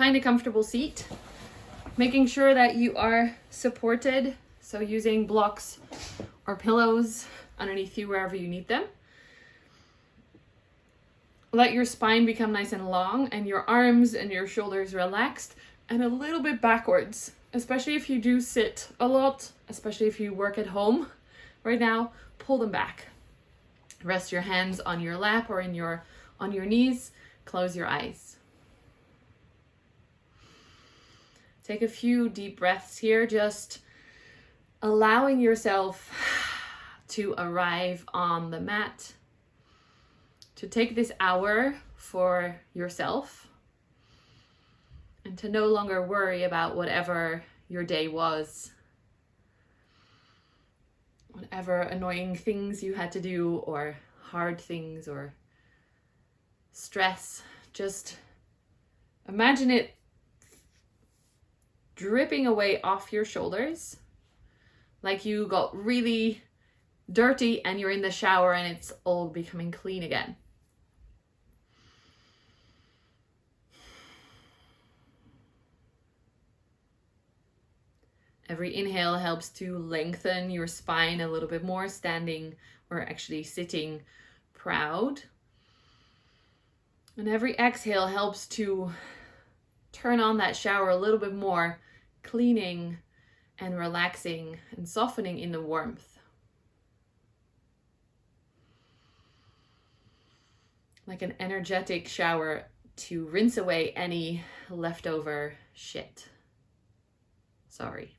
find a comfortable seat, making sure that you are supported. So using blocks or pillows underneath you wherever you need them. Let your spine become nice and long and your arms and your shoulders relaxed and a little bit backwards, especially if you do sit a lot, especially if you work at home right now, pull them back. Rest your hands on your lap or on your knees, close your eyes. Take a few deep breaths here, just allowing yourself to arrive on the mat, to take this hour for yourself, and to no longer worry about whatever your day was, whatever annoying things you had to do or hard things or stress. Just imagine it dripping away off your shoulders, like you got really dirty and you're in the shower and it's all becoming clean again. Every inhale helps to lengthen your spine a little bit more, standing or actually sitting proud. And every exhale helps to turn on that shower a little bit more, cleaning and relaxing and softening in the warmth. Like an energetic shower to rinse away any leftover shit. Sorry.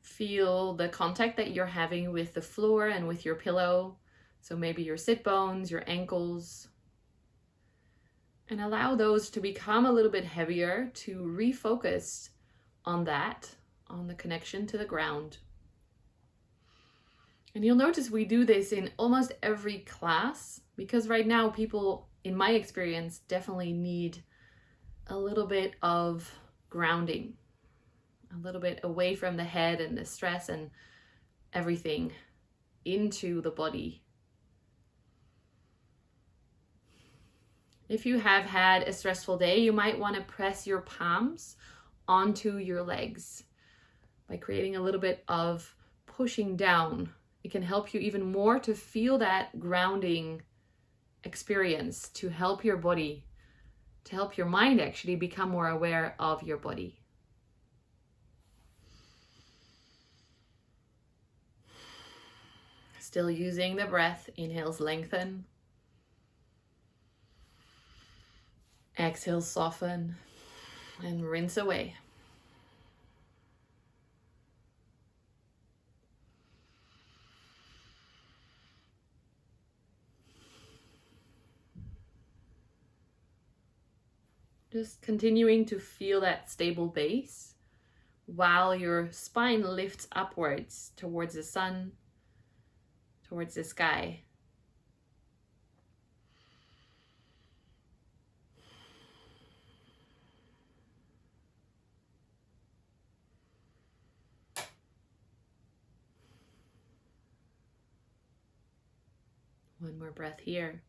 Feel the contact that you're having with the floor and with your pillow. So maybe your sit bones, your ankles. And allow those to become a little bit heavier, to refocus on that, on the connection to the ground. And you'll notice we do this in almost every class, because right now people, in my experience, definitely need a little bit of grounding. A little bit away from the head and the stress and everything into the body. If you have had a stressful day, you might want to press your palms onto your legs by creating a little bit of pushing down. It can help you even more to feel that grounding experience, to help your body, to help your mind actually become more aware of your body. Still using the breath, inhales lengthen. Exhales soften and rinse away. Just continuing to feel that stable base while your spine lifts upwards towards the sun, towards the sky. One more breath here.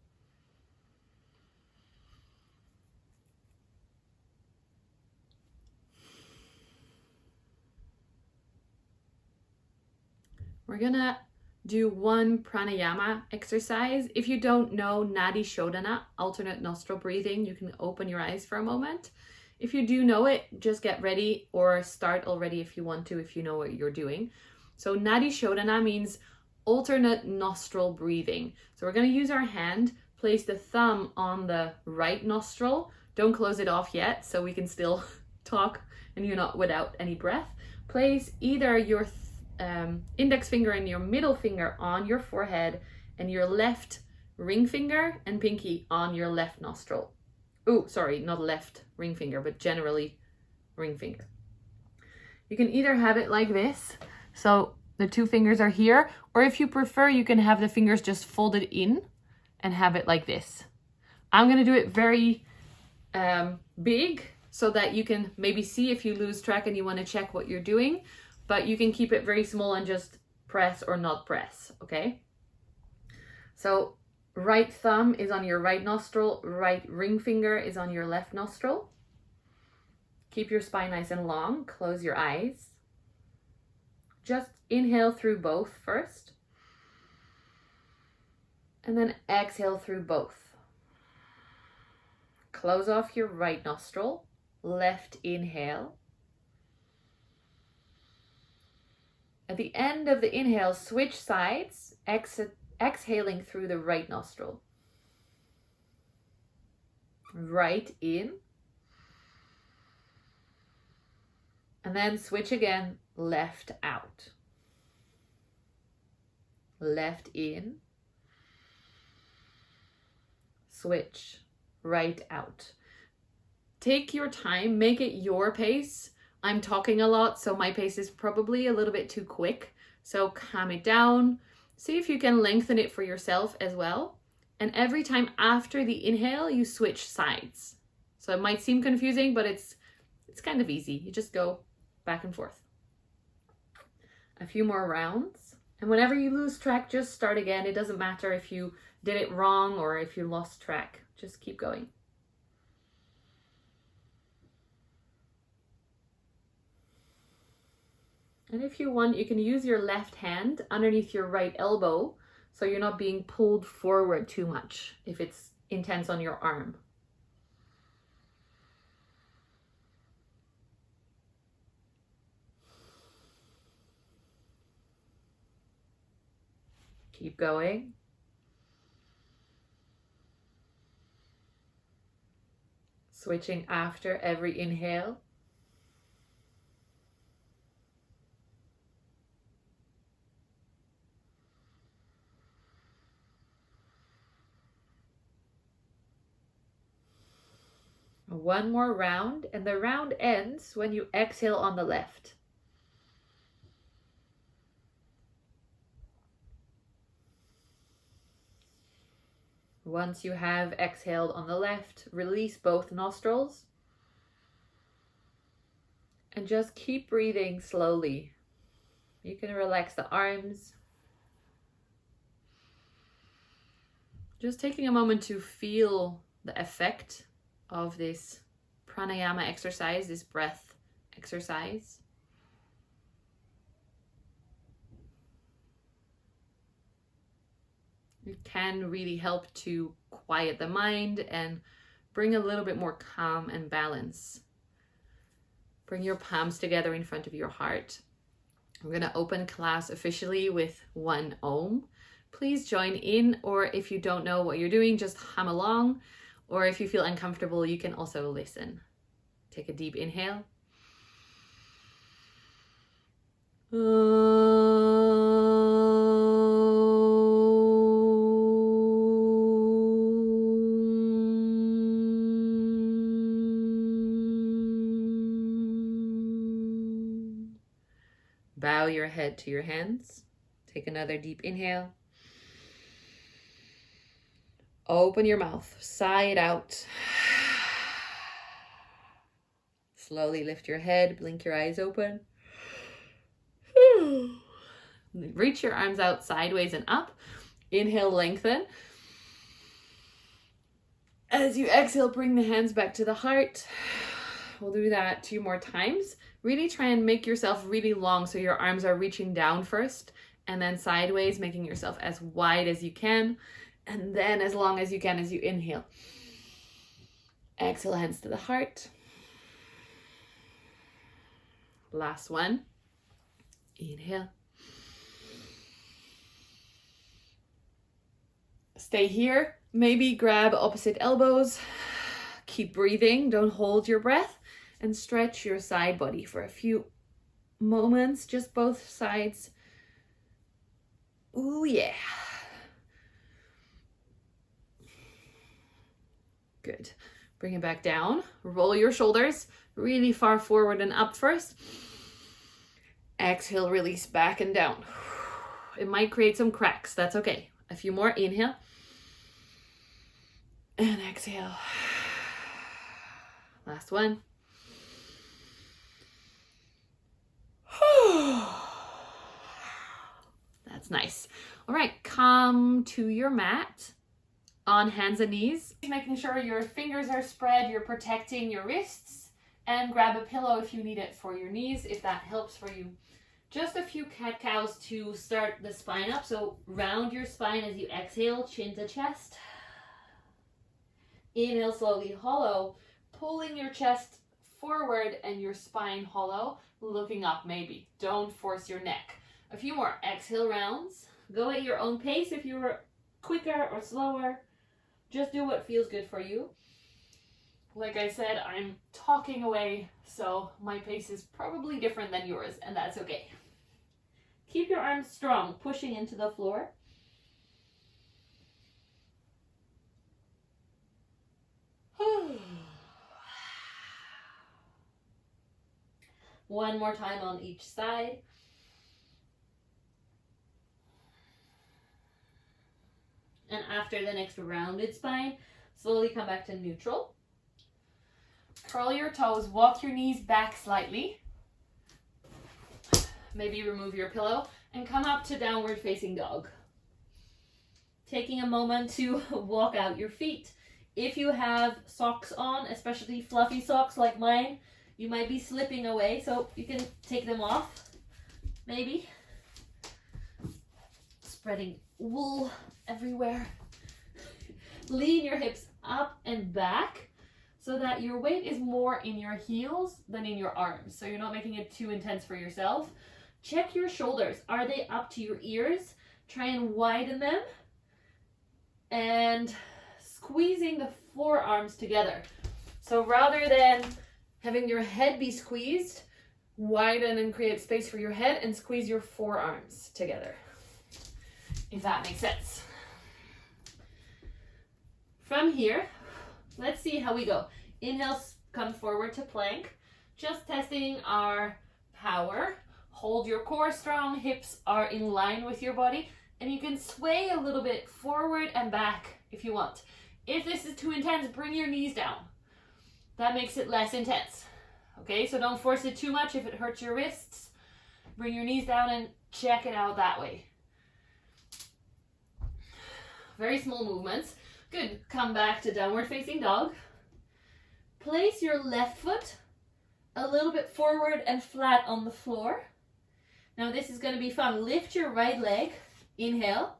We're gonna do one pranayama exercise. If you don't know Nadi Shodhana, alternate nostril breathing, you can open your eyes for a moment. If you do know it, just get ready or start already if you want to, if you know what you're doing. So Nadi Shodhana means alternate nostril breathing. So we're going to use our hand, place the thumb on the right nostril. Don't close it off yet, so we can still talk and you're not without any breath. Place either your index finger and your middle finger on your forehead and your left ring finger and pinky on your left nostril. Oh, sorry, not left ring finger, but generally ring finger. You can either have it like this, so the two fingers are here, or if you prefer, you can have the fingers just folded in and have it like this. I'm going to do it very big so that you can maybe see if you lose track and you want to check what you're doing. but you can keep it very small and just press or not press, okay? So right thumb is on your right nostril, right ring finger is on your left nostril. Keep your spine nice and long, close your eyes. Just inhale through both first, and then exhale through both. Close off your right nostril, left inhale. At the end of the inhale, switch sides, exhaling through the right nostril. Right in. And then switch again, left out. Left in. Switch, right out. Take your time, make it your pace. I'm talking a lot, so my pace is probably a little bit too quick. So calm it down. See if you can lengthen it for yourself as well. And every time after the inhale, you switch sides. So it might seem confusing, but it's kind of easy. You just go back and forth. A few more rounds. And whenever you lose track, just start again. It doesn't matter if you did it wrong or if you lost track. Just keep going. And if you want, you can use your left hand underneath your right elbow so you're not being pulled forward too much if it's intense on your arm. Keep going. Switching after every inhale. One more round, and the round ends when you exhale on the left. Once you have exhaled on the left, release both nostrils and just keep breathing slowly. You can relax the arms. Just taking a moment to feel the effect of this pranayama exercise, this breath exercise. It can really help to quiet the mind and bring a little bit more calm and balance. Bring your palms together in front of your heart. We're going to open class officially with 1 Om. Please join in, or if you don't know what you're doing, just hum along. Or if you feel uncomfortable, you can also listen. Take a deep inhale. Bow your head to your hands. Take another deep inhale. Open your mouth, sigh it out. Slowly lift your head, blink your eyes open. Reach your arms out sideways and up. Inhale, lengthen. As you exhale, bring the hands back to the heart. We'll do that 2 more times. Really try and make yourself really long so your arms are reaching down first and then sideways, making yourself as wide as you can. And then as long as you can as you inhale. Exhale, hands to the heart. Last one. Inhale. Stay here. Maybe grab opposite elbows. Keep breathing. Don't hold your breath. And stretch your side body for a few moments. Just both sides. Ooh, yeah. Good. Bring it back down. Roll your shoulders really far forward and up first. Exhale, release back and down. It might create some cracks. That's okay. A few more. Inhale. And exhale. Last one. That's nice. All right, come to your mat on hands and knees, making sure your fingers are spread, you're protecting your wrists, and grab a pillow if you need it for your knees, if that helps for you. Just a few cat-cows to start the spine up. So round your spine as you exhale, chin to chest. Inhale slowly, hollow, pulling your chest forward and your spine hollow, looking up maybe. Don't force your neck. A few more exhale rounds. Go at your own pace if you were quicker or slower. Just do what feels good for you. Like I said, I'm talking away, so my pace is probably different than yours, and that's okay. Keep your arms strong, pushing into the floor. One more time on each side. And after the next rounded spine, slowly come back to neutral. Curl your toes, walk your knees back slightly. Maybe remove your pillow and come up to downward facing dog. Taking a moment to walk out your feet. If you have socks on, especially fluffy socks like mine, you might be slipping away, so you can take them off, maybe. Spreading wool everywhere. Lean your hips up and back so that your weight is more in your heels than in your arms. So you're not making it too intense for yourself. Check your shoulders. Are they up to your ears? Try and widen them. And squeezing the forearms together. So rather than having your head be squeezed, widen and create space for your head and squeeze your forearms together. If that makes sense. From here, let's see how we go. Inhale, come forward to plank. Just testing our power. Hold your core strong, hips are in line with your body, and you can sway a little bit forward and back if you want. If this is too intense, bring your knees down. That makes it less intense. Okay, so don't force it too much if it hurts your wrists. Bring your knees down and check it out that way. Very small movements. Good. Come back to downward facing dog. Place your left foot a little bit forward and flat on the floor. Now this is going to be fun. Lift your right leg. Inhale.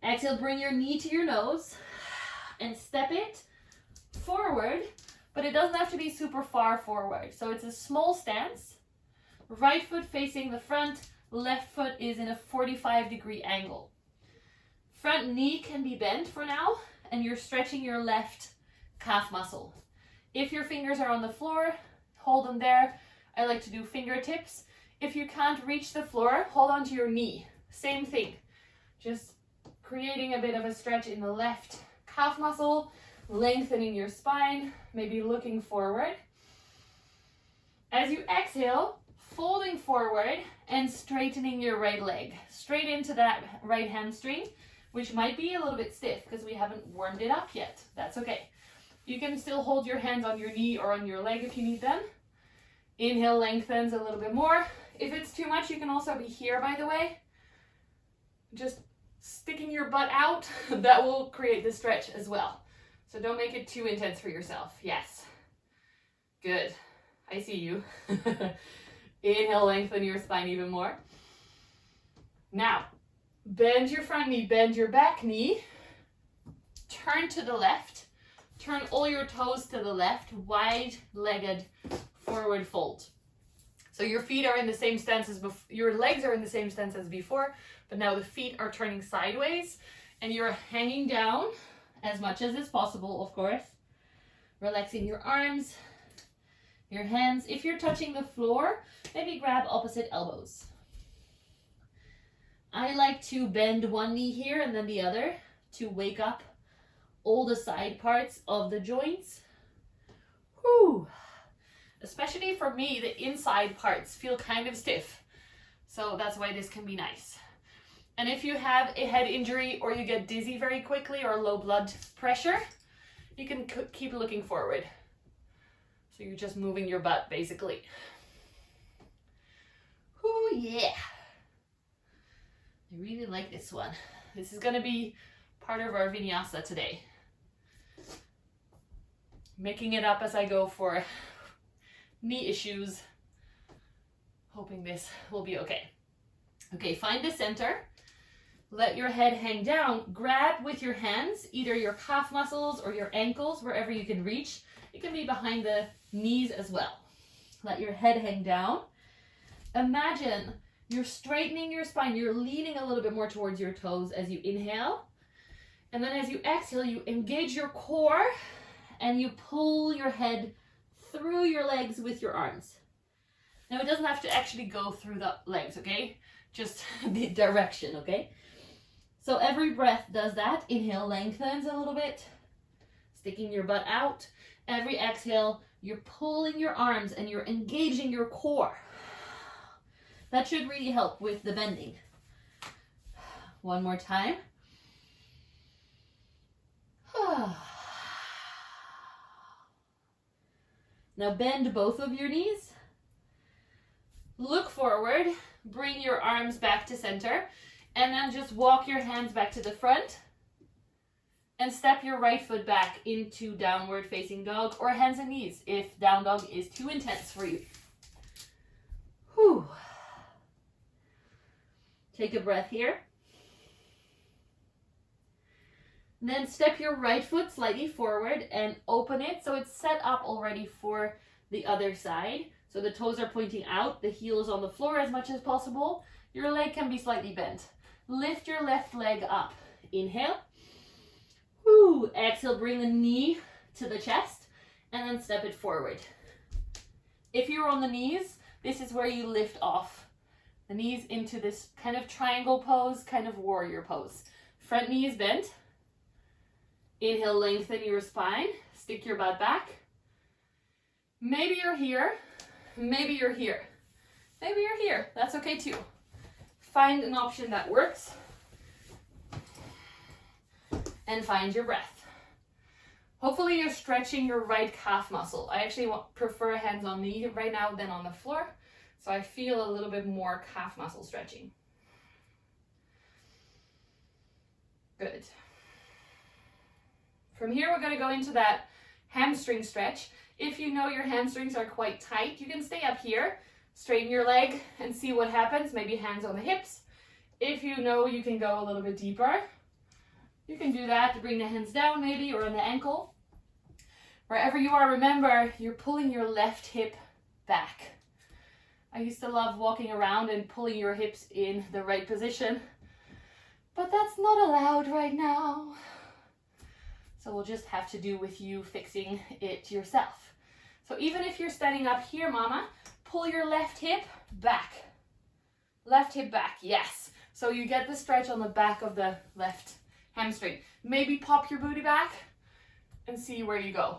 Exhale, bring your knee to your nose and step it forward, but it doesn't have to be super far forward. So it's a small stance. Right foot facing the front, left foot is in a 45-degree angle. Front knee can be bent for now, and you're stretching your left calf muscle. If your fingers are on the floor, hold them there. I like to do fingertips. If you can't reach the floor, hold on to your knee. Same thing. Just creating a bit of a stretch in the left calf muscle, lengthening your spine, maybe looking forward. As you exhale, folding forward and straightening your right leg, straight into that right hamstring, which might be a little bit stiff because we haven't warmed it up yet. That's okay. You can still hold your hands on your knee or on your leg if you need them. Inhale, lengthens a little bit more. If it's too much, you can also be here, by the way. Just sticking your butt out, that will create the stretch as well. So don't make it too intense for yourself. Yes. Good. I see you. Inhale, lengthen your spine even more. Now, bend your front knee, bend your back knee. Turn to the left. Turn all your toes to the left, wide-legged forward fold. So your feet are in the same stance as before, your legs are in the same stance as before, but now the feet are turning sideways and you're hanging down as much as is possible, of course. Relaxing your arms, your hands. If you're touching the floor, maybe grab opposite elbows. I like to bend one knee here and then the other to wake up all the side parts of the joints. Whew. Especially for me, the inside parts feel kind of stiff. So that's why this can be nice. And if you have a head injury or you get dizzy very quickly or low blood pressure, you can keep looking forward. So you're just moving your butt basically. Ooh, yeah. I really like this one. This is going to be part of our vinyasa today. Making it up as I go for knee issues. Hoping this will be okay. Okay, find the center. Let your head hang down. Grab with your hands, either your calf muscles or your ankles, wherever you can reach. It can be behind the knees as well. Let your head hang down. Imagine you're straightening your spine. You're leaning a little bit more towards your toes as you inhale. And then as you exhale, you engage your core and you pull your head through your legs with your arms. Now it doesn't have to actually go through the legs, okay? Just the direction, okay? So every breath does that. Inhale, lengthens a little bit, sticking your butt out. Every exhale, you're pulling your arms and you're engaging your core. That should really help with the bending. One more time. Now bend both of your knees. Look forward. Bring your arms back to center. And then just walk your hands back to the front. And step your right foot back into downward facing dog or hands and knees if down dog is too intense for you. Whew. Take a breath here. Then step your right foot slightly forward and open it so it's set up already for the other side. So the toes are pointing out, the heel is on the floor as much as possible. Your leg can be slightly bent. Lift your left leg up. Inhale. Woo. Exhale, bring the knee to the chest and then step it forward. If you're on the knees, this is where you lift off the knees into this kind of triangle pose, kind of warrior pose. Front knee is bent. Inhale, lengthen your spine. Stick your butt back. Maybe you're here. Maybe you're here. Maybe you're here. That's okay too. Find an option that works. And find your breath. Hopefully you're stretching your right calf muscle. I actually prefer hands on knee right now than on the floor. So I feel a little bit more calf muscle stretching. Good. From here, we're going to go into that hamstring stretch. If you know your hamstrings are quite tight, you can stay up here, straighten your leg and see what happens. Maybe hands on the hips. If you know you can go a little bit deeper, you can do that to bring the hands down maybe or on the ankle. Wherever you are, remember, you're pulling your left hip back. I used to love walking around and pulling your hips in the right position, but that's not allowed right now. So we'll just have to do with you fixing it yourself. So even if you're standing up here, mama, pull your left hip back. Left hip back, yes. So you get the stretch on the back of the left hamstring. Maybe pop your booty back and see where you go.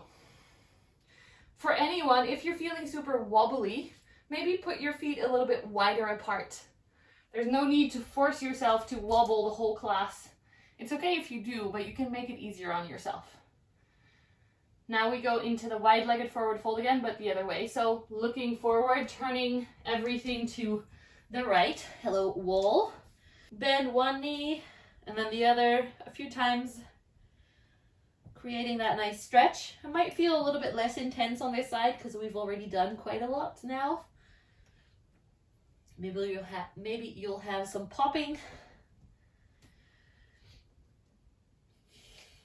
For anyone, if you're feeling super wobbly, maybe put your feet a little bit wider apart. There's no need to force yourself to wobble the whole class. It's okay if you do, but you can make it easier on yourself. Now we go into the wide-legged forward fold again, but the other way. So looking forward, turning everything to the right. Hello, wall. Bend one knee and then the other a few times, creating that nice stretch. It might feel a little bit less intense on this side because we've already done quite a lot now. Maybe you'll have some popping.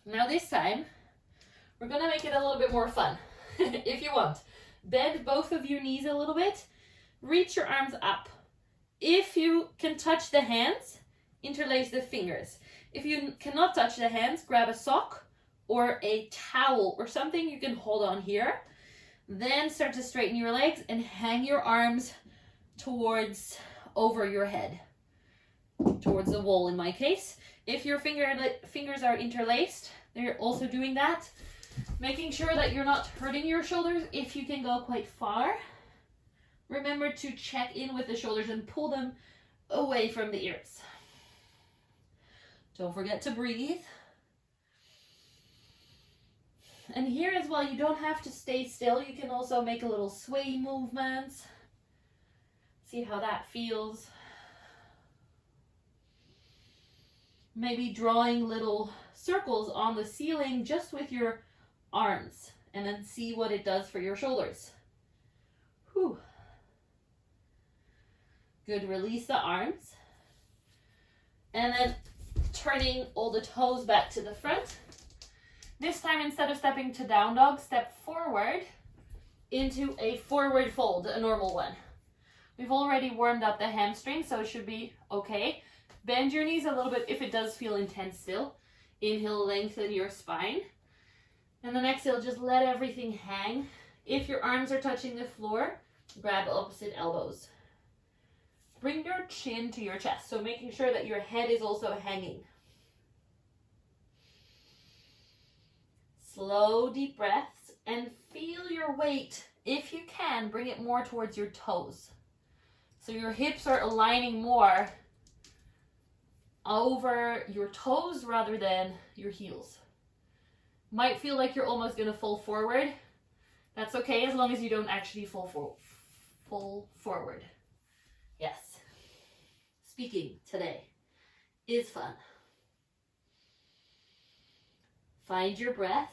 Now this time, we're gonna make it a little bit more fun, if you want. Bend both of your knees a little bit. Reach your arms up. If you can touch the hands, interlace the fingers. If you cannot touch the hands, grab a sock or a towel or something you can hold on here. Then start to straighten your legs and hang your arms towards over your head, towards the wall in my case. If your fingers are interlaced, they're also doing that. Making sure that you're not hurting your shoulders if you can go quite far. Remember to check in with the shoulders and pull them away from the ears. Don't forget to breathe. And here as well, you don't have to stay still. You can also make a little sway movements. See how that feels. Maybe drawing little circles on the ceiling just with your arms, and then see what it does for your shoulders. Whew. Good, release the arms. And then turning all the toes back to the front. This time, instead of stepping to down dog, step forward into a forward fold, a normal one. We've already warmed up the hamstring, so it should be okay. Bend your knees a little bit if it does feel intense still. Inhale, lengthen your spine. And then exhale, just let everything hang. If your arms are touching the floor, grab opposite elbows. Bring your chin to your chest, so making sure that your head is also hanging. Slow, deep breaths, and feel your weight. If you can, bring it more towards your toes. So your hips are aligning more over your toes rather than your heels. Might feel like you're almost going to fall forward. That's okay, as long as you don't actually fall forward. Yes. Speaking today is fun. Find your breath.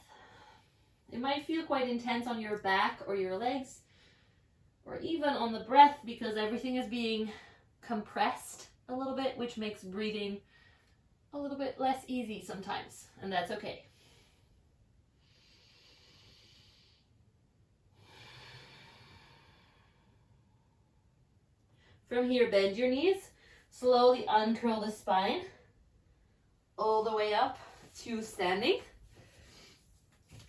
It might feel quite intense on your back or your legs, or even on the breath, because everything is being compressed a little bit, which makes breathing a little bit less easy sometimes, and that's okay. From here, bend your knees, slowly uncurl the spine, all the way up to standing.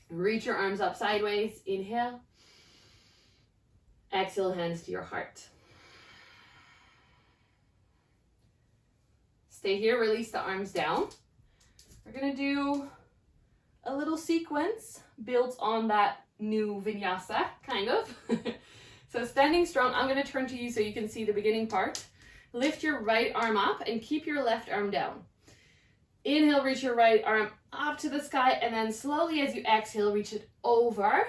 Reach your arms up sideways, inhale. Exhale, hands to your heart. Stay here, release the arms down. We're gonna do a little sequence built on that new Vinyasa, kind of. So standing strong, I'm gonna turn to you so you can see the beginning part. Lift your right arm up and keep your left arm down. Inhale, reach your right arm up to the sky, and then slowly as you exhale, reach it over.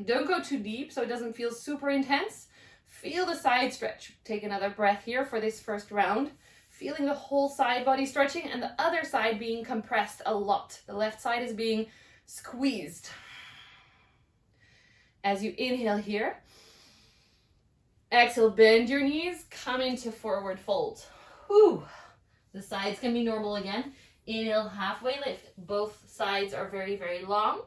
Don't go too deep so it doesn't feel super intense. Feel the side stretch. Take another breath here for this first round. Feeling the whole side body stretching and the other side being compressed a lot. The left side is being squeezed. As you inhale here, exhale, bend your knees, come into forward fold. Whew. The sides can be normal again. Inhale, halfway lift. Both sides are very, very long.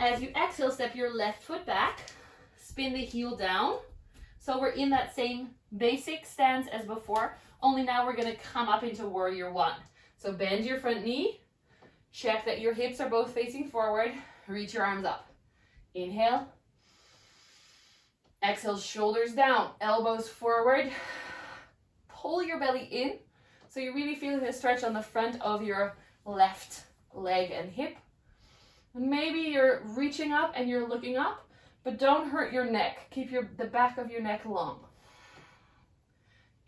As you exhale, step your left foot back. Spin the heel down. So we're in that same basic stance as before, only now we're going to come up into warrior one. So bend your front knee. Check that your hips are both facing forward. Reach your arms up. Inhale. Exhale, shoulders down, elbows forward. Pull your belly in. So you're really feeling the stretch on the front of your left leg and hip. Maybe you're reaching up and you're looking up, but don't hurt your neck. Keep the back of your neck long.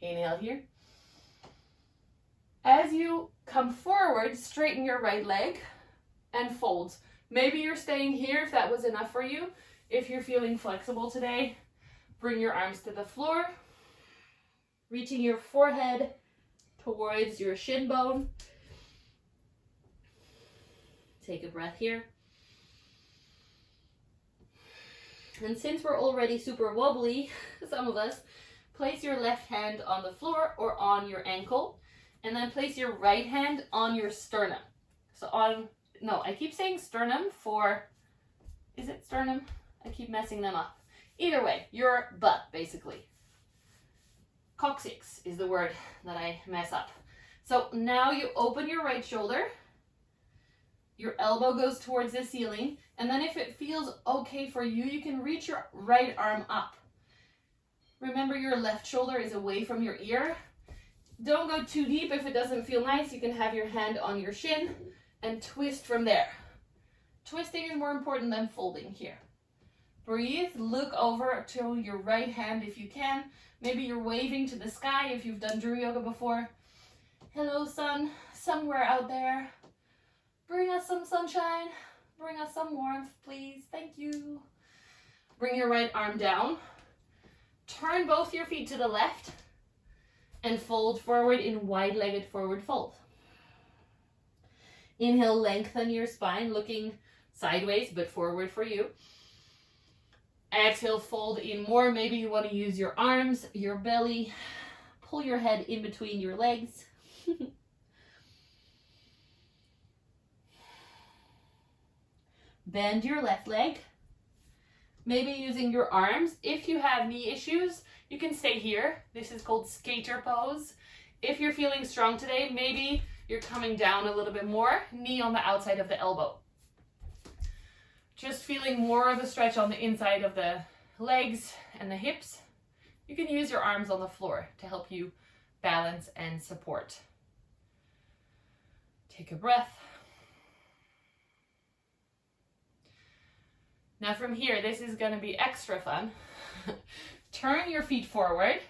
Inhale here. As you come forward, straighten your right leg and fold. Maybe you're staying here if that was enough for you. If you're feeling flexible today, bring your arms to the floor, reaching your forehead towards your shin bone. Take a breath here. And since we're already super wobbly, some of us, place your left hand on the floor or on your ankle, and then place your right hand on your sternum. So I keep saying sternum is it sternum? I keep messing them up. Either way, your butt, basically. Coccyx is the word that I mess up. So now you open your right shoulder, your elbow goes towards the ceiling, and then if it feels okay for you, you can reach your right arm up. Remember, your left shoulder is away from your ear. Don't go too deep. If it doesn't feel nice, you can have your hand on your shin and twist from there. Twisting is more important than folding here. Breathe, look over to your right hand if you can. Maybe you're waving to the sky if you've done Drew Yoga before. Hello, sun, somewhere out there. Bring us some sunshine. Bring us some warmth, please. Thank you. Bring your right arm down. Turn both your feet to the left And fold forward in wide-legged forward fold. Inhale, lengthen your spine, looking sideways, but forward for you. Exhale, fold in more. Maybe you want to use your arms, your belly. Pull your head in between your legs. Bend your left leg. Maybe using your arms. If you have knee issues, you can stay here. This is called skater pose. If you're feeling strong today, maybe you're coming down a little bit more, knee on the outside of the elbow. Just feeling more of a stretch on the inside of the legs and the hips. You can use your arms on the floor to help you balance and support. Take a breath. Now from here, this is going to be extra fun. Turn your feet forward.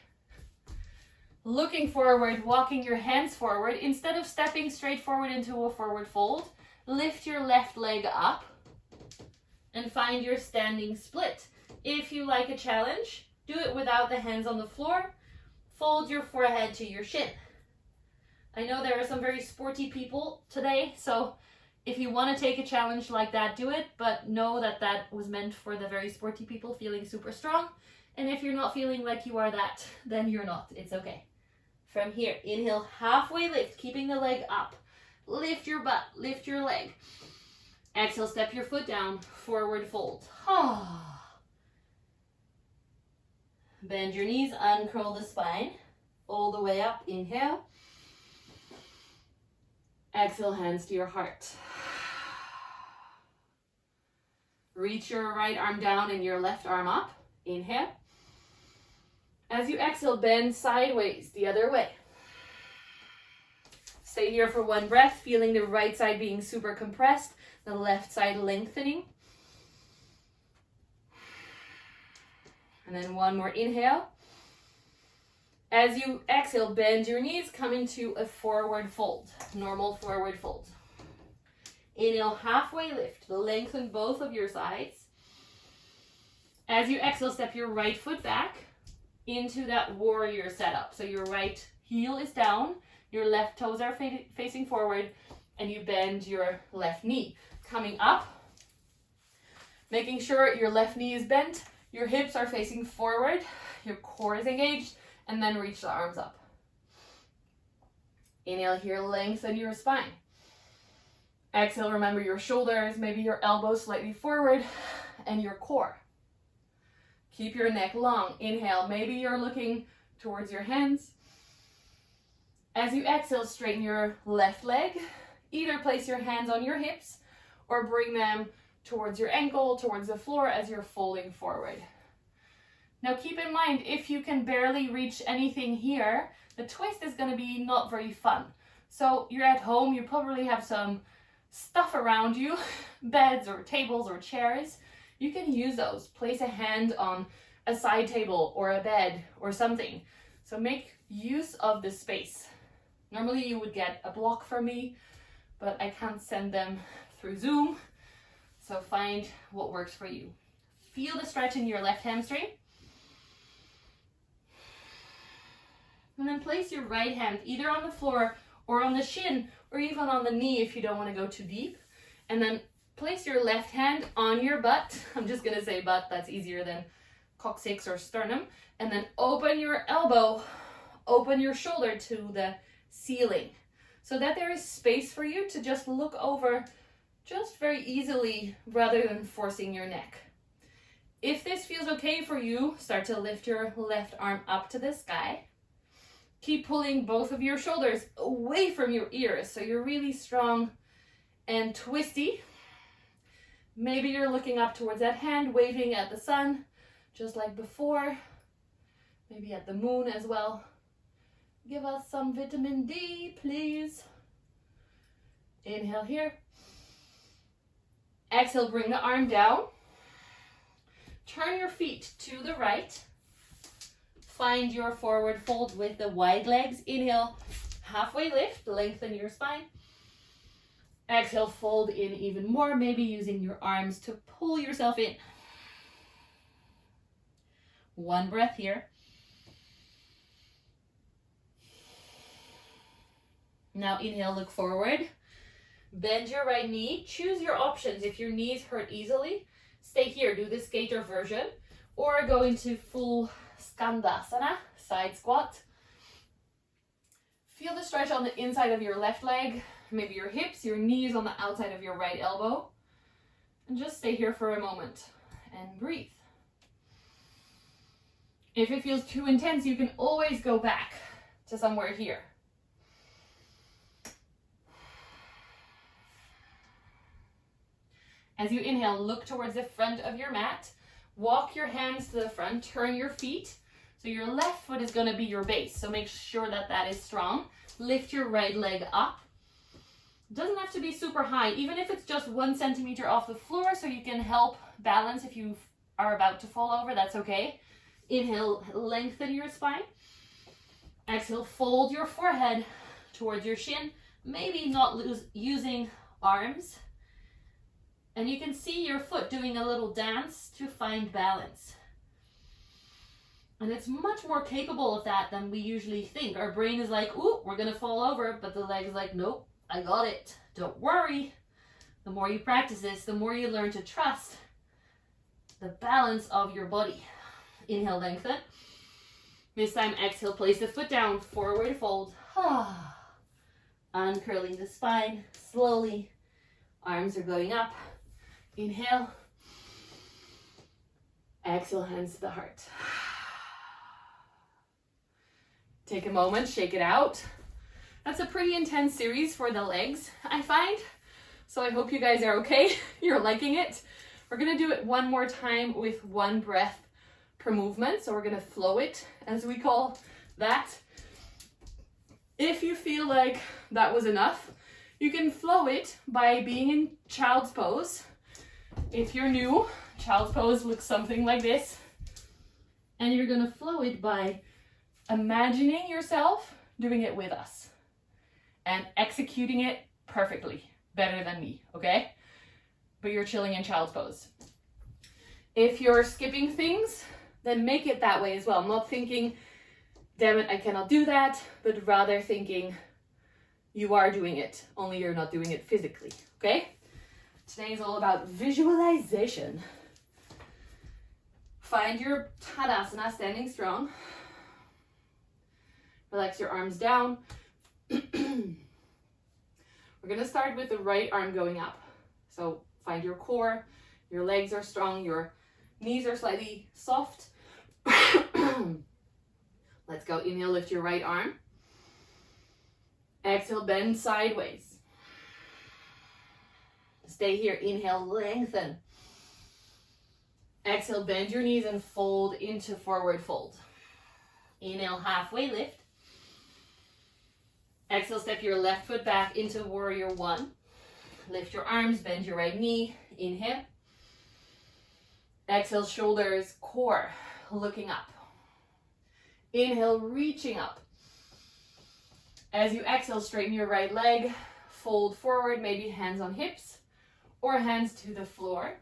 Looking forward, walking your hands forward. Instead of stepping straight forward into a forward fold, lift your left leg up and find your standing split. If you like a challenge, do it without the hands on the floor. Fold your forehead to your shin. I know there are some very sporty people today, so if you want to take a challenge like that, do it, but know that that was meant for the very sporty people feeling super strong. And if you're not feeling like you are that, then you're not. It's okay. From here, inhale, halfway lift, keeping the leg up. Lift your butt, lift your leg. Exhale, step your foot down, forward fold. Bend your knees, uncurl the spine, all the way up, inhale. Exhale, hands to your heart. Reach your right arm down and your left arm up, inhale. As you exhale, bend sideways, the other way. Stay here for one breath, feeling the right side being super compressed, the left side lengthening. And then one more inhale. As you exhale, bend your knees, come into a forward fold, normal forward fold. Inhale, halfway lift, lengthen both of your sides. As you exhale, step your right foot back into that warrior setup. So your right heel is down, your left toes are facing forward, and you bend your left knee. Coming up, making sure your left knee is bent, your hips are facing forward, your core is engaged, and then reach the arms up. Inhale here, lengthen your spine. Exhale, remember your shoulders, maybe your elbows slightly forward, and your core. Keep your neck long. Inhale, maybe you're looking towards your hands. As you exhale, straighten your left leg. Either place your hands on your hips or bring them towards your ankle, towards the floor as you're folding forward. Now keep in mind, if you can barely reach anything here, the twist is going to be not very fun. So you're at home, you probably have some stuff around you, beds or tables or chairs. You can use those. Place a hand on a side table or a bed or something. So make use of the space. Normally you would get a block from me, but I can't send them through Zoom. So find what works for you. Feel the stretch in your left hamstring. And then place your right hand either on the floor or on the shin or even on the knee if you don't want to go too deep. And then place your left hand on your butt. I'm just going to say butt, that's easier than coccyx or sternum. And then open your elbow, open your shoulder to the ceiling so that there is space for you to just look over just very easily rather than forcing your neck. If this feels okay for you, start to lift your left arm up to the sky. Keep pulling both of your shoulders away from your ears so you're really strong and twisty. Maybe you're looking up towards that hand, waving at the sun, just like before. Maybe at the moon as well. Give us some vitamin D, please. Inhale here. Exhale, bring the arm down. Turn your feet to the right. Find your forward fold with the wide legs. Inhale, halfway lift, lengthen your spine. Exhale, fold in even more, maybe using your arms to pull yourself in. One breath here. Now inhale, look forward. Bend your right knee. Choose your options. If your knees hurt easily, stay here. Do the skater version. Or go into full Skandasana, side squat. Feel the stretch on the inside of your left leg. Maybe your hips, your knees on the outside of your right elbow. And just stay here for a moment and breathe. If it feels too intense, you can always go back to somewhere here. As you inhale, look towards the front of your mat. Walk your hands to the front, turn your feet. So your left foot is going to be your base. So make sure that that is strong. Lift your right leg up. Doesn't have to be super high, even if it's just 1 centimeter off the floor, so you can help balance if you are about to fall over, that's okay. Inhale, lengthen your spine. Exhale, fold your forehead towards your shin. Maybe not using arms. And you can see your foot doing a little dance to find balance. And it's much more capable of that than we usually think. Our brain is like, ooh, we're going to fall over. But the leg is like, nope, I got it. Don't worry. The more you practice this, the more you learn to trust the balance of your body. Inhale, lengthen. This time, exhale, place the foot down, forward fold. Uncurling the spine slowly. Arms are going up. Inhale. Exhale, hands to the heart. Take a moment, shake it out. That's a pretty intense series for the legs, I find. So I hope you guys are okay. You're liking it. We're gonna do it one more time with 1 breath per movement. So we're gonna flow it, as we call that. If you feel like that was enough, you can flow it by being in child's pose. If you're new, child's pose looks something like this. And you're gonna flow it by imagining yourself doing it with us and executing it perfectly, better than me, okay? But you're chilling in child's pose. If you're skipping things, then make it that way as well. Not thinking, damn it, I cannot do that, but rather thinking you are doing it, only you're not doing it physically, okay? Today is all about visualization. Find your Tadasana, standing strong. Relax your arms down. We're going to start with the right arm going up. So find your core, your legs are strong, your knees are slightly soft. Let's go. Inhale, lift your right arm. Exhale, bend sideways. Stay here. Inhale, lengthen. Exhale, bend your knees and fold into forward fold. Inhale, halfway lift. Exhale, step your left foot back into warrior 1. Lift your arms, bend your right knee. Inhale. Exhale, shoulders, core, looking up. Inhale, reaching up. As you exhale, straighten your right leg, fold forward, maybe hands on hips or hands to the floor.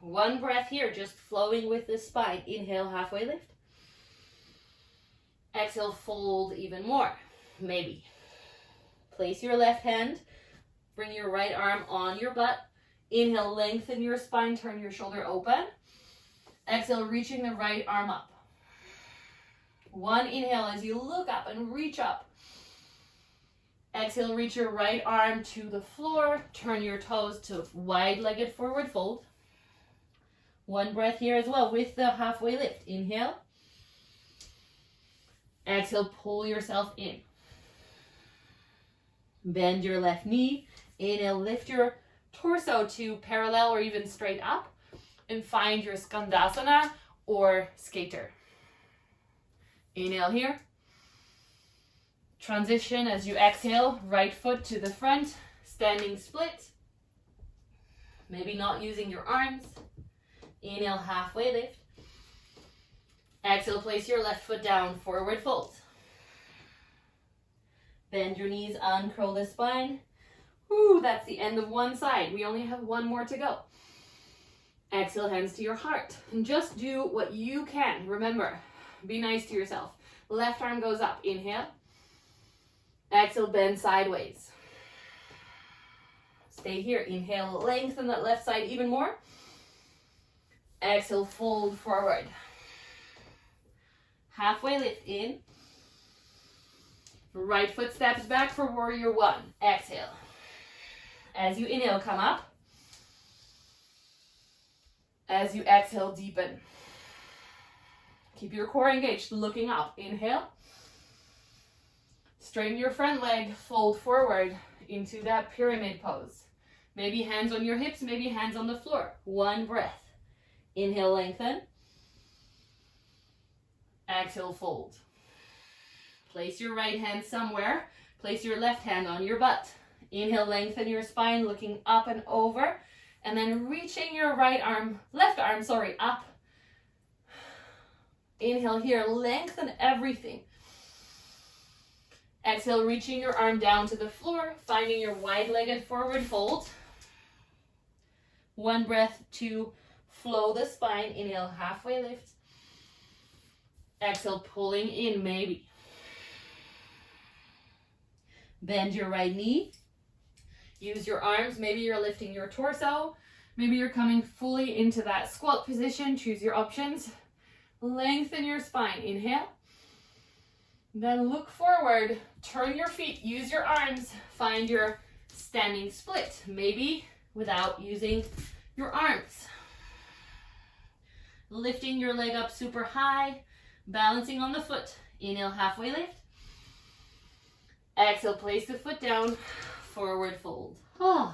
1 breath here, just flowing with the spine. Inhale, halfway lift. Exhale, fold even more, maybe. Place your left hand, bring your right arm on your butt. Inhale, lengthen your spine, turn your shoulder open. Exhale, reaching the right arm up. 1 inhale as you look up and reach up. Exhale, reach your right arm to the floor. Turn your toes to wide-legged forward fold. 1 breath here as well with the halfway lift. Inhale. Exhale, pull yourself in. Bend your left knee. Inhale, lift your torso to parallel or even straight up. And find your Skandasana or skater. Inhale here. Transition as you exhale, right foot to the front, standing split. Maybe not using your arms. Inhale, halfway lift. Exhale, place your left foot down, forward fold. Bend your knees, uncurl the spine. Woo, that's the end of one side. We only have 1 more to go. Exhale, hands to your heart. And just do what you can. Remember, be nice to yourself. Left arm goes up. Inhale. Exhale, bend sideways. Stay here. Inhale, lengthen that left side even more. Exhale, fold forward. Halfway lift in. Right foot steps back for warrior one. Exhale. As you inhale, come up. As you exhale, deepen. Keep your core engaged, looking up. Inhale. Straighten your front leg, fold forward into that pyramid pose. Maybe hands on your hips, maybe hands on the floor. One breath. Inhale, lengthen. Exhale, fold. Place your right hand somewhere. Place your left hand on your butt. Inhale, lengthen your spine, looking up and over. And then reaching your left arm, up. Inhale here, lengthen everything. Exhale, reaching your arm down to the floor, finding your wide-legged forward fold. One breath to flow the spine. Inhale, halfway lift. Exhale, pulling in, maybe. Bend your right knee. Use your arms. Maybe you're lifting your torso. Maybe you're coming fully into that squat position. Choose your options. Lengthen your spine. Inhale. Then look forward. Turn your feet. Use your arms. Find your standing split. Maybe without using your arms. Lifting your leg up super high. Balancing on the foot. Inhale, halfway lift. Exhale, place the foot down. Forward fold. Now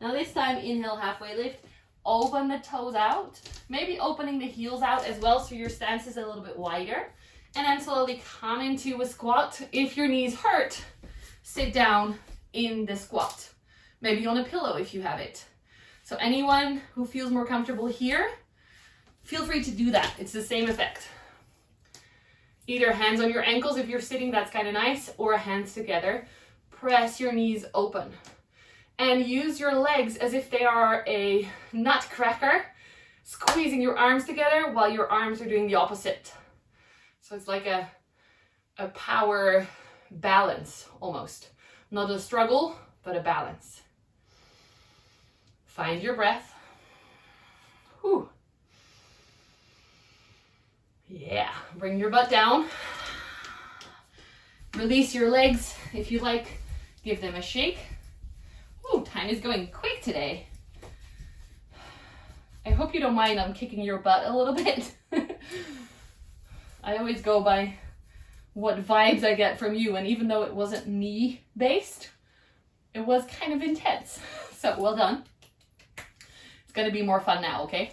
this time, inhale, halfway lift. Open the toes out. Maybe opening the heels out as well so your stance is a little bit wider. And then slowly come into a squat. If your knees hurt, sit down in the squat. Maybe on a pillow if you have it. So anyone who feels more comfortable here, feel free to do that. It's the same effect. Either hands on your ankles if you're sitting, that's kind of nice, or hands together. Press your knees open. And use your legs as if they are a nutcracker, squeezing your arms together while your arms are doing the opposite. So it's like a power balance almost. Not a struggle, but a balance. Find your breath. Whew. Yeah, bring your butt down. Release your legs if you like. Give them a shake. Ooh, time is going quick today. I hope you don't mind I'm kicking your butt a little bit. I always go by what vibes I get from you, and even though it wasn't me based, it was kind of intense. So well done. It's gonna be more fun now, okay?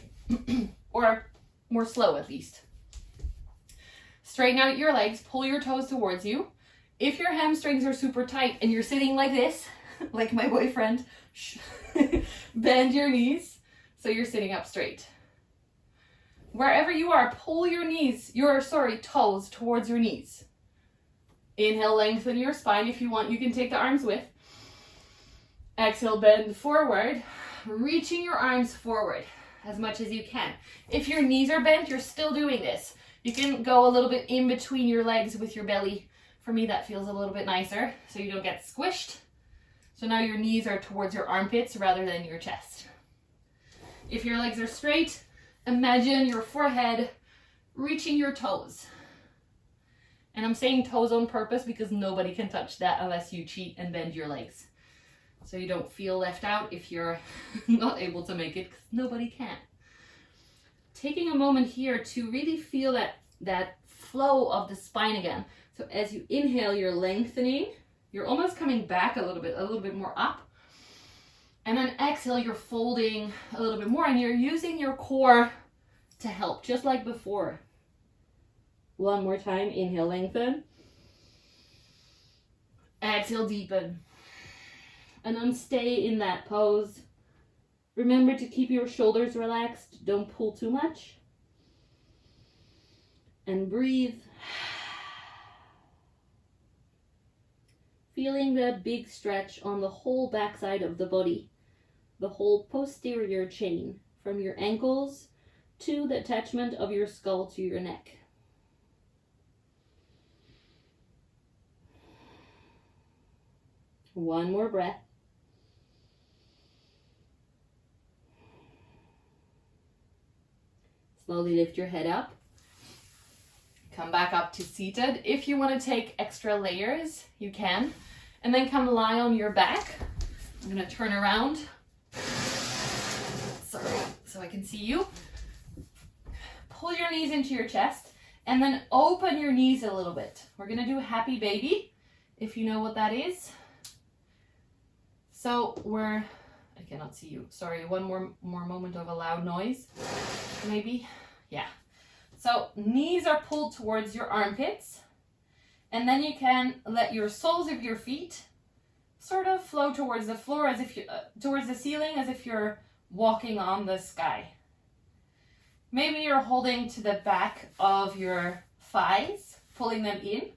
Or more slow at least. Straighten out your legs, pull your toes towards you. If your hamstrings are super tight and you're sitting like this, like my boyfriend, bend your knees so you're sitting up straight. Wherever you are, pull your toes towards your knees. Inhale, lengthen your spine. If you want, you can take the arms with. Exhale, bend forward, reaching your arms forward as much as you can. If your knees are bent, you're still doing this. You can go a little bit in between your legs with your belly. For me, that feels a little bit nicer so you don't get squished. So now your knees are towards your armpits rather than your chest. If your legs are straight, imagine your forehead reaching your toes. And I'm saying toes on purpose because nobody can touch that unless you cheat and bend your legs. So you don't feel left out if you're not able to make it, because nobody can. Taking a moment here to really feel that flow of the spine again. So as you inhale, you're lengthening. You're almost coming back a little bit more up. And then exhale, you're folding a little bit more and you're using your core to help, just like before. One more time, inhale, lengthen. Exhale, deepen. And then stay in that pose. Remember to keep your shoulders relaxed. Don't pull too much. And breathe. Feeling that big stretch on the whole backside of the body. The whole posterior chain. From your ankles to the attachment of your skull to your neck. One more breath. Slowly lift your head up. Come back up to seated. If you want to take extra layers, you can. And then come lie on your back. I'm going to turn around. Sorry, so I can see you. Pull your knees into your chest and then open your knees a little bit. We're going to do happy baby, if you know what that is. So I cannot see you. Sorry, one more moment of a loud noise. Maybe. Yeah. So knees are pulled towards your armpits. And then you can let your soles of your feet sort of flow towards the floor, as if you towards the ceiling, as if you're walking on the sky. Maybe you're holding to the back of your thighs, pulling them in.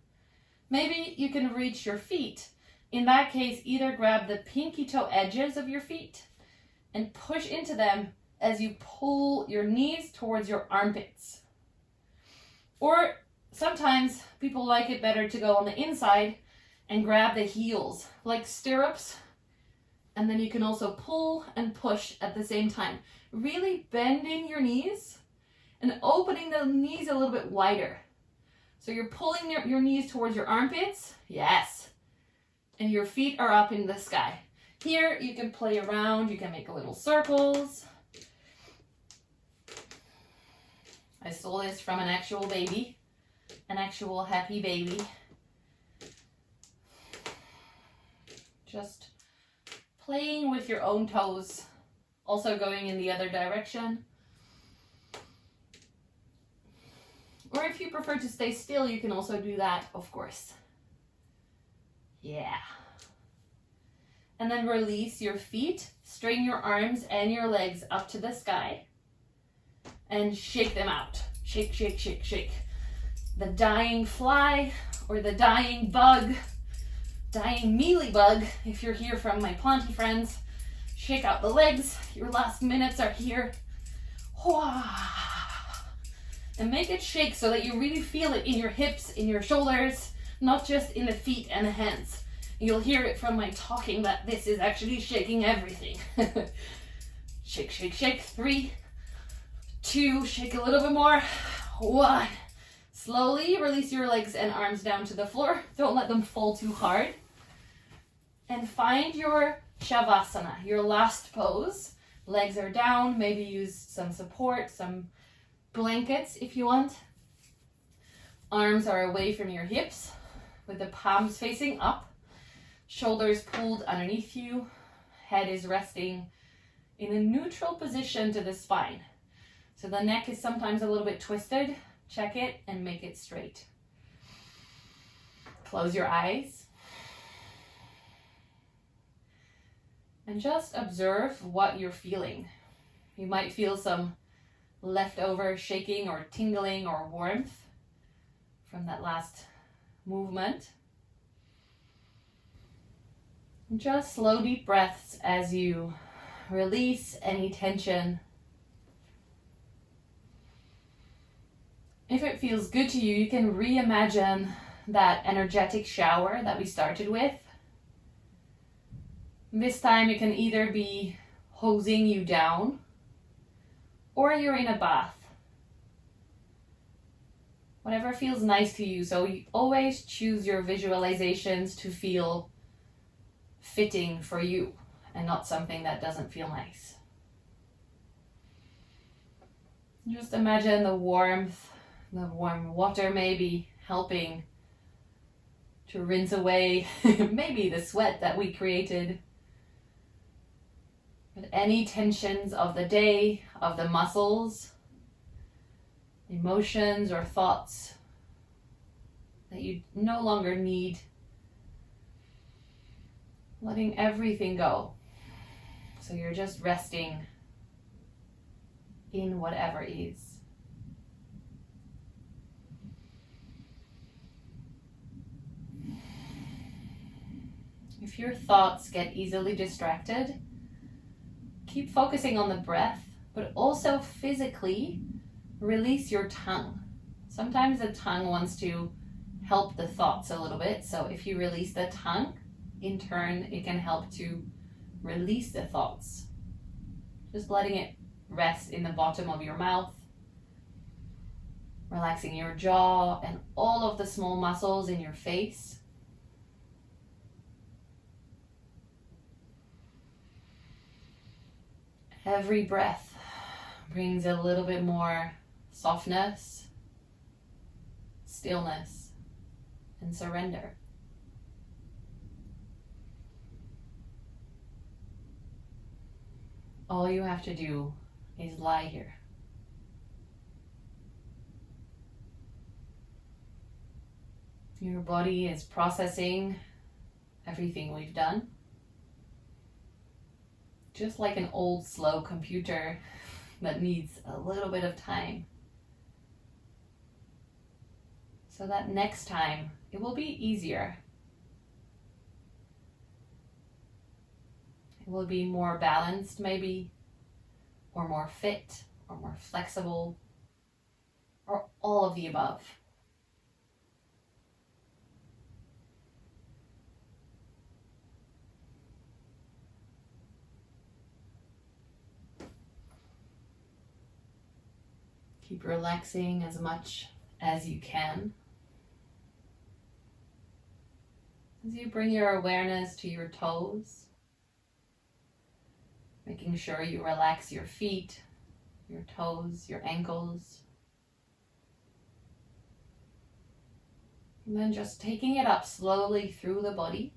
Maybe you can reach your feet. In that case, either grab the pinky toe edges of your feet and push into them as you pull your knees towards your armpits. Or sometimes people like it better to go on the inside and grab the heels like stirrups, and then you can also pull and push at the same time. Really bending your knees and opening the knees a little bit wider. So you're pulling your knees towards your armpits, yes, and your feet are up in the sky. Here you can play around, you can make little circles. I stole this from an actual baby, an actual happy baby. Just playing with your own toes, also going in the other direction. Or if you prefer to stay still, you can also do that, of course. Yeah. And then release your feet, straighten your arms and your legs up to the sky, and shake them out. Shake, shake, shake, shake. The dying fly or the dying bug, dying mealy bug, if you're here from my planty friends, shake out the legs. Your last minutes are here. And make it shake so that you really feel it in your hips, in your shoulders, not just in the feet and the hands. You'll hear it from my talking that this is actually shaking everything. Shake, shake, shake. 3, 2, shake a little bit more. 1. Slowly release your legs and arms down to the floor. Don't let them fall too hard. And find your Savasana, your last pose. Legs are down. Maybe use some support, some blankets if you want. Arms are away from your hips with the palms facing up. Shoulders pulled underneath you. Head is resting in a neutral position to the spine. So the neck is sometimes a little bit twisted. Check it and make it straight. Close your eyes. And just observe what you're feeling. You might feel some leftover shaking or tingling or warmth from that last movement. And just slow, deep breaths as you release any tension. If it feels good to you, you can reimagine that energetic shower that we started with. This time it can either be hosing you down or you're in a bath. Whatever feels nice to you. So you always choose your visualizations to feel fitting for you and not something that doesn't feel nice. Just imagine the warmth, the warm water maybe helping to rinse away maybe the sweat that we created. But any tensions of the day, of the muscles, emotions or thoughts that you no longer need, letting everything go. So you're just resting in whatever is. If your thoughts get easily distracted, keep focusing on the breath, but also physically release your tongue. Sometimes the tongue wants to help the thoughts a little bit. So if you release the tongue, in turn, it can help to release the thoughts. Just letting it rest in the bottom of your mouth, relaxing your jaw and all of the small muscles in your face. Every breath brings a little bit more softness, stillness, and surrender. All you have to do is lie here. Your body is processing everything we've done. Just like an old slow computer that needs a little bit of time. So that next time it will be easier. It will be more balanced maybe, or more fit, or more flexible, or all of the above. Keep relaxing as much as you can. As you bring your awareness to your toes, making sure you relax your feet, your toes, your ankles. And then just taking it up slowly through the body.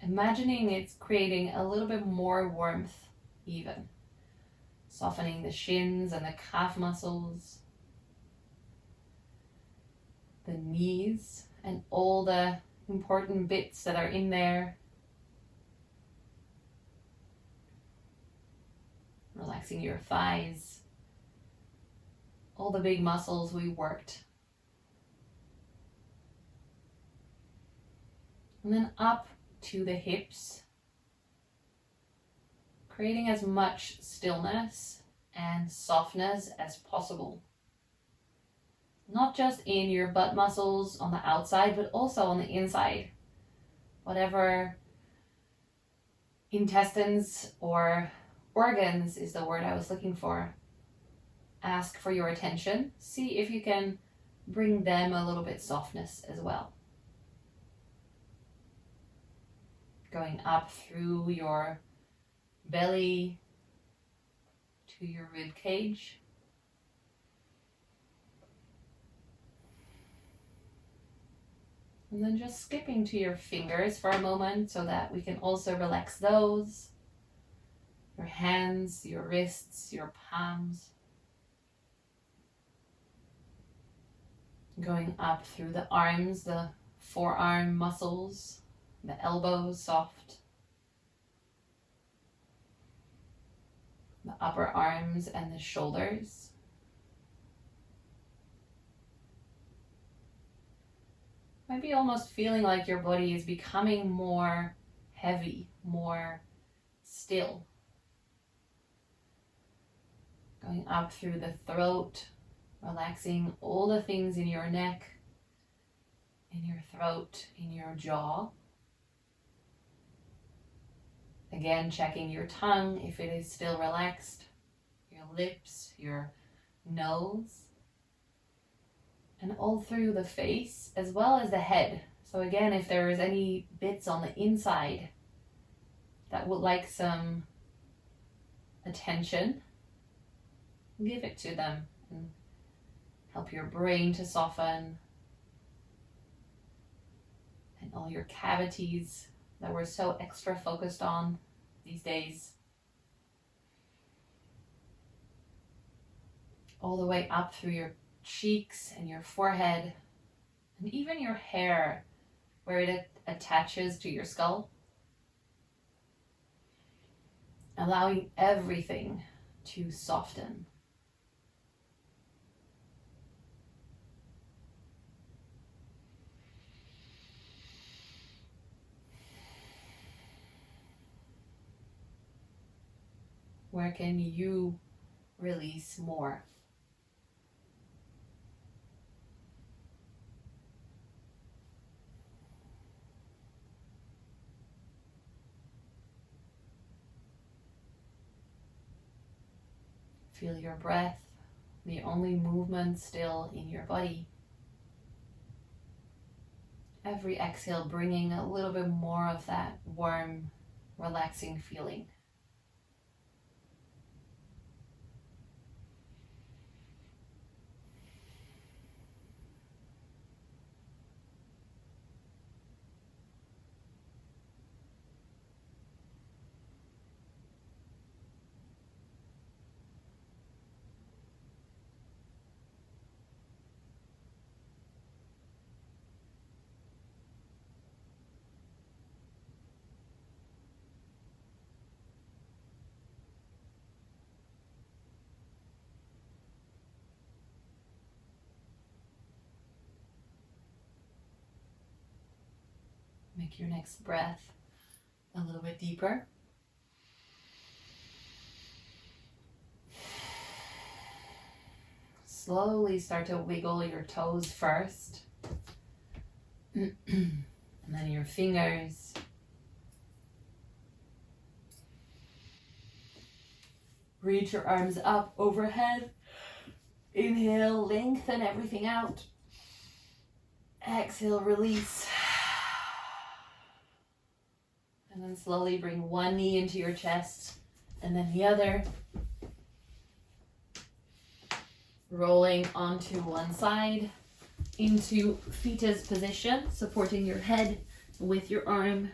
Imagining it's creating a little bit more warmth even. Softening the shins and the calf muscles, the knees, and all the important bits that are in there. Relaxing your thighs, all the big muscles we worked. And then up to the hips, creating as much stillness and softness as possible. Not just in your butt muscles on the outside, but also on the inside. Whatever intestines or organs is the word I was looking for. Ask for your attention. See if you can bring them a little bit softness as well. Going up through your belly to your rib cage. And then just skipping to your fingers for a moment so that we can also relax those. Your hands, your wrists, your palms. Going up through the arms, the forearm muscles, the elbows soft. The upper arms and the shoulders. Might be almost feeling like your body is becoming more heavy, more still. Going up through the throat, relaxing all the things in your neck, in your throat, in your jaw. Again, checking your tongue if it is still relaxed, your lips, your nose, and all through the face as well as the head. So again, if there is any bits on the inside that would like some attention, give it to them and help your brain to soften, and all your cavities that we're so extra focused on these days. All the way up through your cheeks and your forehead, and even your hair where it attaches to your skull. Allowing everything to soften. Where can you release more? Feel your breath, the only movement still in your body. Every exhale bringing a little bit more of that warm, relaxing feeling. Make your next breath a little bit deeper. Slowly start to wiggle your toes first. And then your fingers. Reach your arms up overhead. Inhale, lengthen everything out. Exhale, release. And then slowly bring one knee into your chest and then the other. Rolling onto one side into fetus position, supporting your head with your arm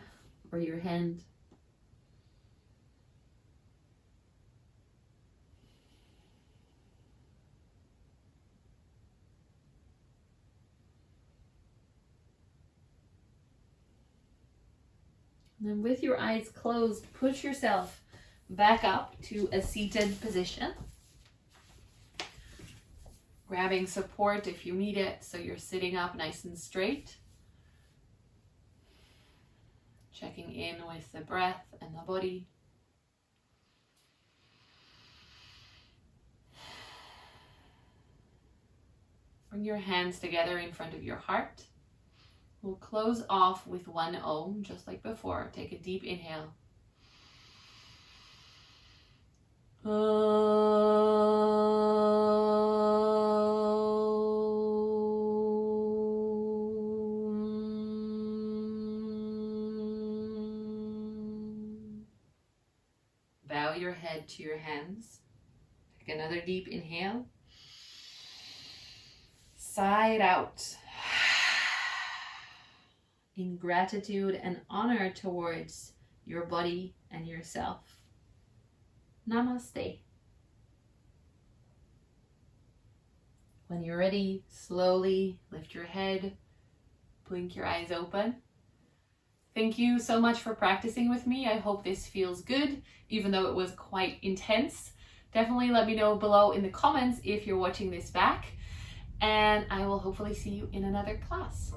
or your hand. And then with your eyes closed, push yourself back up to a seated position. Grabbing support if you need it, so you're sitting up nice and straight. Checking in with the breath and the body. Bring your hands together in front of your heart. We'll close off with one Om, just like before. Take a deep inhale. Bow your head to your hands. Take another deep inhale. Sigh it out. In gratitude and honor towards your body and yourself. Namaste. When you're ready, slowly lift your head, blink your eyes open. Thank you so much for practicing with me. I hope this feels good, even though it was quite intense. Definitely let me know below in the comments if you're watching this back, and I will hopefully see you in another class.